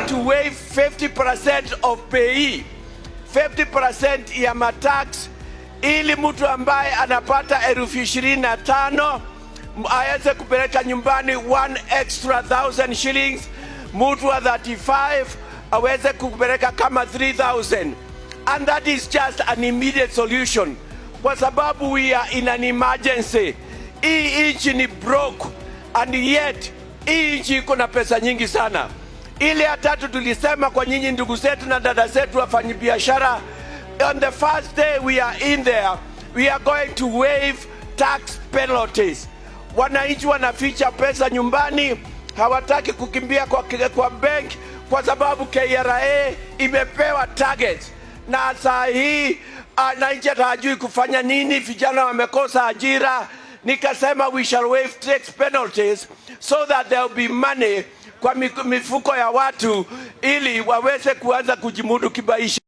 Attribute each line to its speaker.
Speaker 1: To waive 50% of pay, 50% ya matax, ili mtu ambaye anapata 25,000 aweze kupeleka nyumbani 1 extra 1,000 shillings, mtu wa 35 aweze kupeleka kama 3,000. And that is just an immediate solution, kwa sababu we are in an emergency. Hii nchi ni broke, and yet hii nchi iko na pesa nyingi sana. Ile ya tatu tulisema kwa nyinyi ndugu zetu na dada zetu wafanyabiashara, on the first day we are in there, we are going to waive tax penalties. Wananchi wanaficha pesa nyumbani, hawataki kukimbia kwa bank kwa sababu KRA imepewa target. Na saa hii wananchi hawajui kufanya nini, vijana wamekosa ajira. Nikasema we shall waive tax penalties so that there will be money kwa mifuko ya watu ili waweze kuanza kujimudu kimaisha.